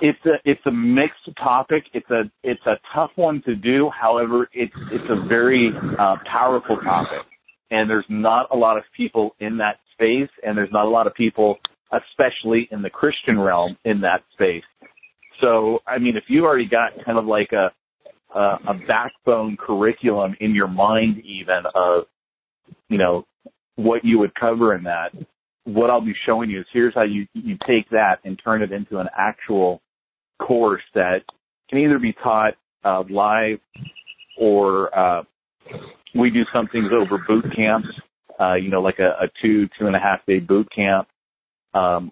it's a mixed topic. It's a tough one to do. However, it's a very powerful topic, and there's not a lot of people in that space, and there's not a lot of people, especially in the Christian realm, in that space. So, I mean, if you already got kind of like a backbone curriculum in your mind, even of what you would cover in that. What I'll be showing you is here's how you take that and turn it into an actual course that can either be taught live or we do some things over boot camps, like a 2.5 day boot camp,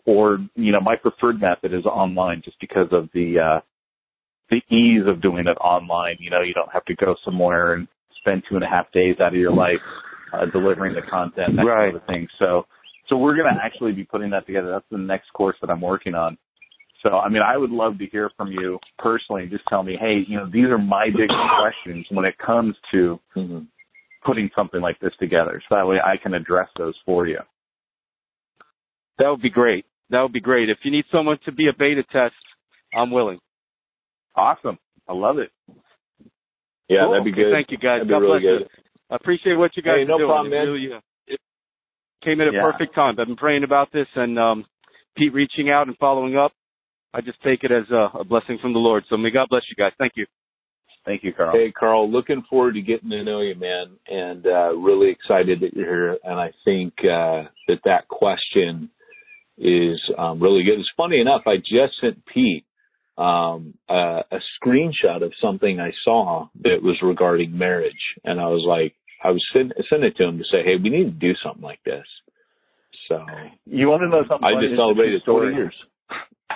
or my preferred method is online just because of the the ease of doing it online. You know, you don't have to go somewhere and spend 2.5 days out of your life delivering the content, that kind of thing. So we're going to actually be putting that together. That's the next course that I'm working on. So, I mean, I would love to hear from you personally. Just tell me, hey, you know, these are my big questions when it comes to putting something like this together. So that way I can address those for you. That would be great. That would be great. If you need someone to be a beta test, I'm willing. Awesome. I love it. Yeah, cool. that'd be good. Thank you, guys. That'd God be really bless good. you. I appreciate what you guys are no doing. problem, man. Really, it came at a perfect time. I've been praying about this, and Pete reaching out and following up, I just take it as a blessing from the Lord. So may God bless you guys. Thank you. Thank you, Carl. Hey, Carl, looking forward to getting to know you, man, and really excited that you're here. And I think that question is really good. It's funny enough, I just sent Pete a screenshot of something I saw that was regarding marriage, and I was like, I was sending it to him to say, hey, we need to do something like this. So you want to know something? I just celebrated 20 years.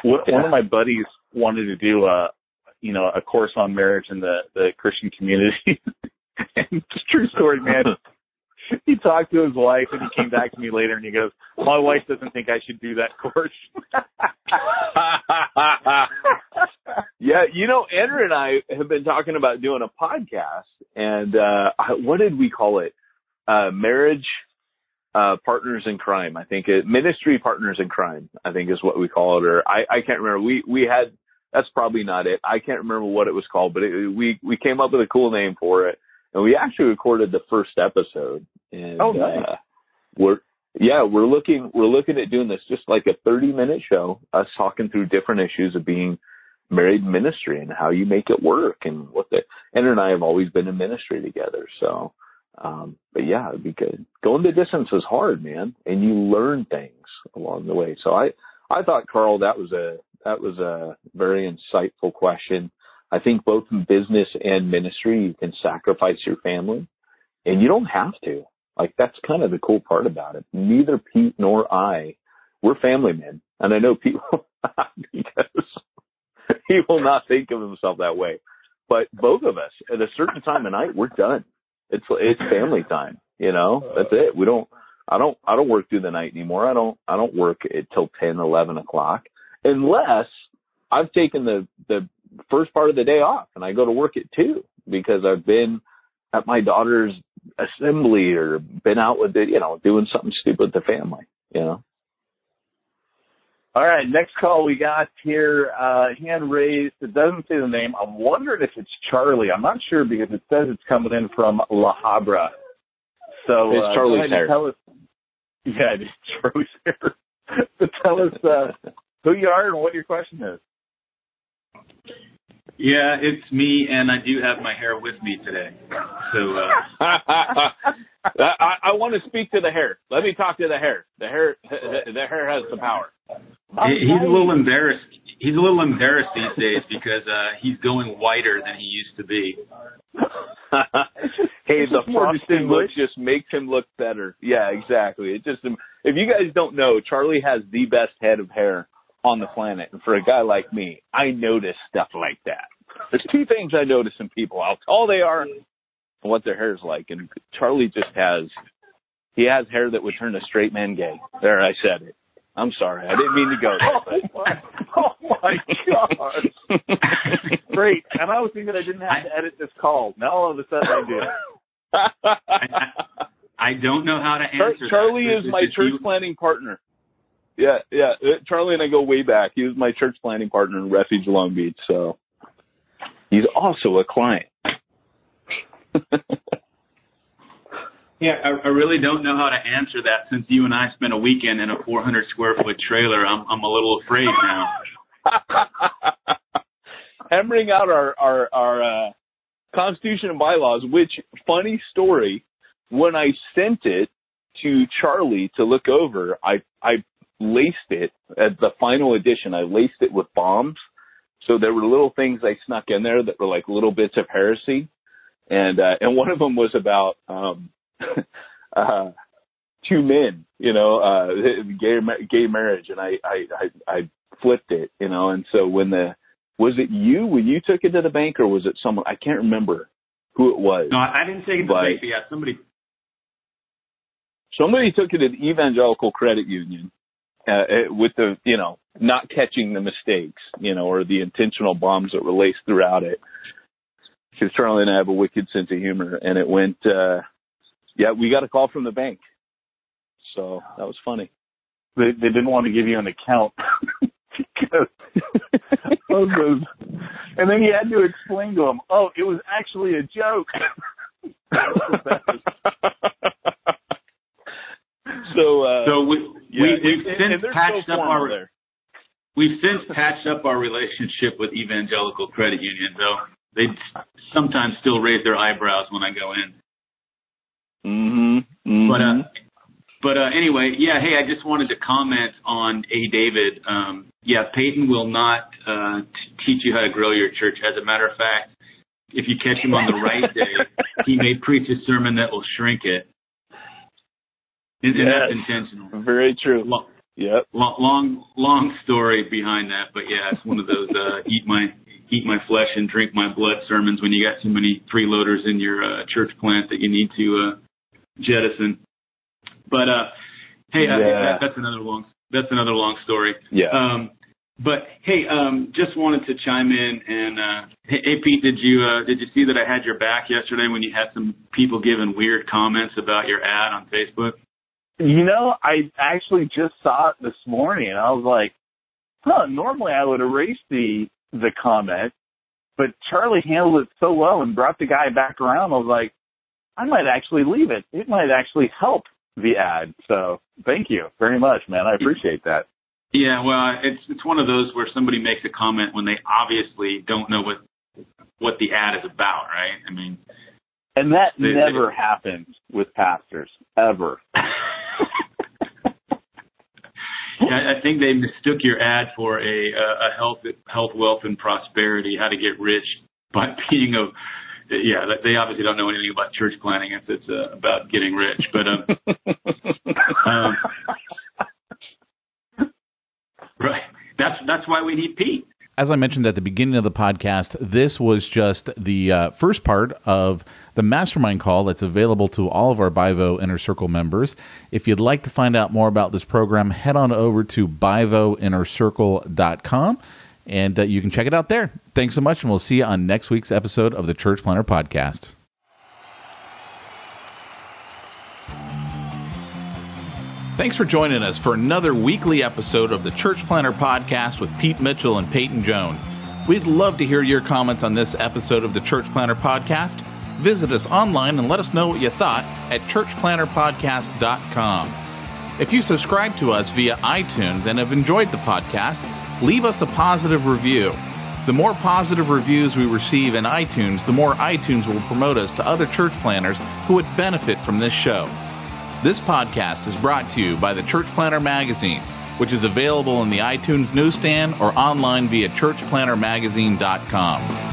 One of my buddies wanted to do a course on marriage in the Christian community. And it's a true story, man. He talked to his wife, and he came back to me later, and he goes, my wife doesn't think I should do that course. Yeah, you know, Andrew and I have been talking about doing a podcast, and what did we call it? Marriage Partners in Crime, I think. Ministry Partners in Crime, I think is what we call it. Or I can't remember. We had, that's probably not it. I can't remember what it was called, but we came up with a cool name for it. And we actually recorded the first episode. And, nice. We're looking at doing this just like a 30-minute show, us talking through different issues of being married in ministry and how you make it work, and Andrew and I have always been in ministry together. So, but yeah, it'd be good. Going the distance is hard, man, and you learn things along the way. So I thought, Carl, that was a very insightful question. I think both in business and ministry, you can sacrifice your family, and you don't have to. Like, that's kind of the cool part about it. Neither Pete nor I, we're family men. And I know Pete will not, because he will not think of himself that way. But both of us, at a certain time of night, we're done. It's family time, you know? That's it. I don't work through the night anymore. I don't work till 10, 11 o'clock, unless I've taken the first part of the day off and I go to work at 2 because I've been at my daughter's assembly or been out with it, you know, doing something stupid with the family, you know. All right, next call we got here, hand raised. It doesn't say the name. I'm wondering if it's Charlie. I'm not sure because it says it's coming in from La Habra. So it's Charlie's hair. Yeah, it's Charlie's hair. So tell us who you are and what your question is. Yeah, it's me, and I do have my hair with me today. So I want to speak to the hair. Let me talk to the hair. The hair has the power. He's a little embarrassed. He's a little embarrassed these days because he's going whiter than he used to be. Hey, the frosting look just makes him look better. Yeah, exactly. It just, if you guys don't know, Charlie has the best head of hair on the planet. And for a guy like me, I notice stuff like that. There's 2 things I notice in people: how tall they are and what their hair's like. And Charlie just has hair that would turn a straight man gay. There, I said it. I'm sorry. I didn't mean to go there. Oh my gosh. Great. And I was thinking I didn't have to edit this call. Now all of a sudden I do. I don't know how to answer Charlie that. is my church planning partner. Yeah. Charlie and I go way back. He was my church planning partner in Refuge Long Beach. So he's also a client. Yeah, I really don't know how to answer that. Since you and I spent a weekend in a 400 square foot trailer, I'm a little afraid now. Hammering out our Constitution and bylaws, which, funny story, when I sent it to Charlie to look over, I laced it at the final edition. I laced it with bombs. So there were little things I snuck in there that were like little bits of heresy. And one of them was about, 2 men, you know, gay marriage. And I flipped it, you know, and so when the Was it you when you took it to the bank, or was it someone? I can't remember who it was. No, I didn't take it to the bank, but yeah, somebody took it to the Evangelical Credit Union with the, not catching the mistakes, or the intentional bombs that were laced throughout it. Because Charlie and I have a wicked sense of humor, and it went, we got a call from the bank. So that was funny. They didn't want to give you an account. And then you had to explain to them, oh, it was actually a joke. We've since patched up our relationship with Evangelical Credit Union, though they sometimes still raise their eyebrows when I go in. But anyway, hey, I just wanted to comment on David. Peyton will not teach you how to grow your church. As a matter of fact, if you catch him on the right day, he may preach a sermon that will shrink it. And that's intentional. Very true. Long story behind that, but yeah, it's one of those eat my flesh and drink my blood sermons when you got too many freeloaders in your church plant that you need to jettison. But that's another long story. Yeah. But hey, just wanted to chime in and hey Pete, did you see that I had your back yesterday when you had some people giving weird comments about your ad on Facebook? I actually just saw it this morning, and I was like, normally I would erase the comment, but Charlie handled it so well and brought the guy back around. I was like, I might actually leave it. It might actually help the ad. So thank you very much, man. I appreciate that. Yeah, well, it's one of those where somebody makes a comment when they obviously don't know what the ad is about, right? I mean, and that never happens with pastors, ever. I think they mistook your ad for a health, wealth, and prosperity, how to get rich by being they obviously don't know anything about church planning if it's about getting rich. But right, that's why we need Pete. As I mentioned at the beginning of the podcast, this was just the first part of the mastermind call that's available to all of our Bivo Inner Circle members. If you'd like to find out more about this program, head on over to bivoinnercircle.com, and you can check it out there. Thanks so much, and we'll see you on next week's episode of the Church Planner Podcast. Thanks for joining us for another weekly episode of the Church Planner Podcast with Pete Mitchell and Peyton Jones. We'd love to hear your comments on this episode of the Church Planner Podcast. Visit us online and let us know what you thought at churchplannerpodcast.com. If you subscribe to us via iTunes and have enjoyed the podcast, leave us a positive review. The more positive reviews we receive in iTunes, the more iTunes will promote us to other church planners who would benefit from this show. This podcast is brought to you by the Church Planner Magazine, which is available in the iTunes newsstand or online via churchplannermagazine.com.